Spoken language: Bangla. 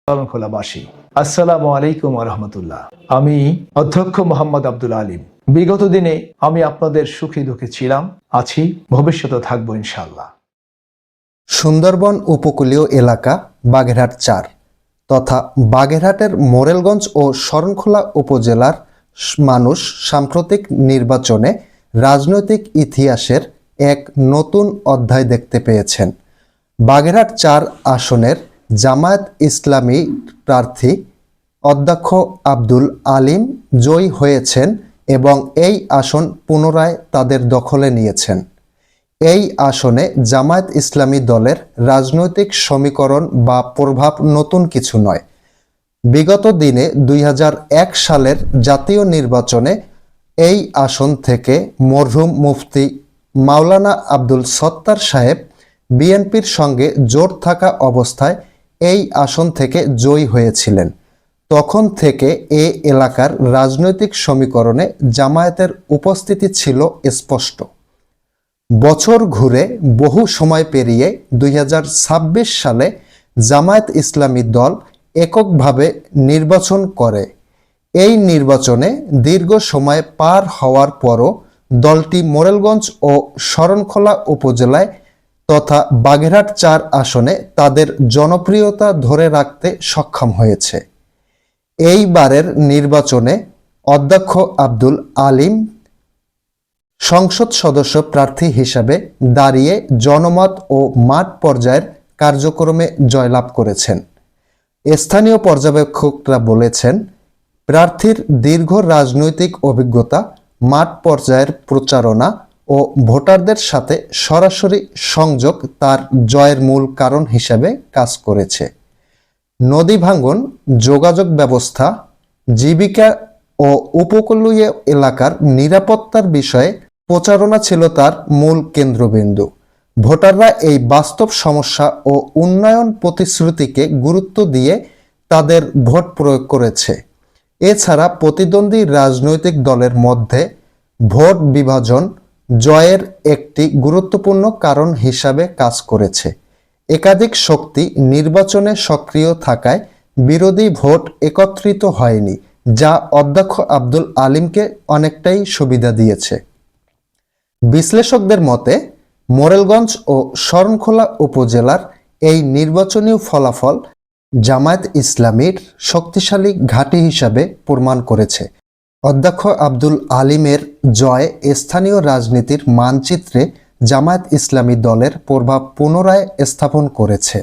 শরণখোলাবাসী, আসসালামু আলাইকুম ওয়া রাহমাতুল্লাহ। আমি অধ্যক্ষ মোহাম্মদ আব্দুল আলিম। বিগত দিনে আমি আপনাদের সুখে দুঃখে ছিলাম, আছি, ভবিষ্যতে থাকবো ইনশাআল্লাহ। সুন্দরবন উপকূলীয় এলাকা বাগেরহাট ৪ তথা বাগেরহাটের মোরেলগঞ্জ ও শরণখোলা উপজেলার মানুষ সাম্প্রতিক নির্বাচনে রাজনৈতিক ইতিহাসের এক নতুন অধ্যায় দেখতে পেয়েছেন। বাগেরহাট ৪ আসনের জামায়াত ইসলামী প্রার্থী অধ্যক্ষ আব্দুল আলিম জয়ী হয়েছেন এবং এই আসন পুনরায় তাদের দখলে নিয়েছেন। এই আসনে জামায়াত ইসলামী দলের রাজনৈতিক সমীকরণ বা প্রভাব নতুন কিছু নয়। বিগত দিনে ২০০১ সালের জাতীয় নির্বাচনে এই আসন থেকে মরহুম মুফতি মাওলানা আব্দুল সত্তার সাহেব বিএনপির সঙ্গে জোট থাকা অবস্থায় এই আসন থেকে জয়ী হয়েছিলেন। তখন থেকে এ এলাকার রাজনৈতিক সমীকরণে জামায়াতের উপস্থিতি ছিল স্পষ্ট। বছর ঘুরে বহু সময় পেরিয়ে ২০২৬ সালে জামায়াত ইসলামী দল এককভাবে নির্বাচন করে। এই নির্বাচনে দীর্ঘ সময় পার হওয়ার পরও দলটি মোরেলগঞ্জ ও শরণখোলা উপজেলায় তথা বাগেরহাট ৪ আসনে তাদের জনপ্রিয়তা ধরে রাখতে সক্ষম হয়েছে। এইবারের নির্বাচনে অধ্যক্ষ আব্দুল আলিম সংসদ সদস্য প্রার্থী হিসাবে দাঁড়িয়ে জনমত ও মাঠ পর্যায়ের কার্যক্রমে জয়লাভ করেছেন। স্থানীয় পর্যবেক্ষকরা বলেছেন, প্রার্থীর দীর্ঘ রাজনৈতিক অভিজ্ঞতা, মাঠ পর্যায়ের প্রচারণা ও ভোটারদের সাথে সরাসরি সংযোগ তার জয়ের মূল কারণ হিসেবে কাজ করেছে। নদী ভাঙ্গন, যোগাযোগ ব্যবস্থা, জীবিকা ও উপকূলীয় এলাকার নিরাপত্তার বিষয়ে প্রচারণা ছিল তার মূল কেন্দ্রবিন্দু। ভোটাররা এই বাস্তব সমস্যা ও উন্নয়ন প্রতিশ্রুতিকে গুরুত্ব দিয়ে তাদের ভোট প্রয়োগ করেছে। এছাড়া প্রতিদ্বন্দ্বী রাজনৈতিক দলের মধ্যে ভোট বিভাজন জয়ের একটি গুরুত্বপূর্ণ কারণ হিসাবে কাজ করেছে। একাধিক শক্তি নির্বাচনে সক্রিয় থাকায় বিরোধী ভোট একত্রিত হয়নি, যা অধ্যক্ষ আব্দুল আলিমকে অনেকটাই সুবিধা দিয়েছে। বিশ্লেষকদের মতে মোরেলগঞ্জ ও শরণখোলা উপজেলার এই নির্বাচনী ফলাফল জামায়াত ইসলামীর শক্তিশালী ঘাঁটি হিসাবে প্রমাণ করেছে। অধ্যক্ষ আব্দুল আলিমের জয় স্থানীয় রাজনীতির মানচিত্রে জামায়াত ইসলামী দলের প্রভাব পুনরায় স্থাপন করেছে।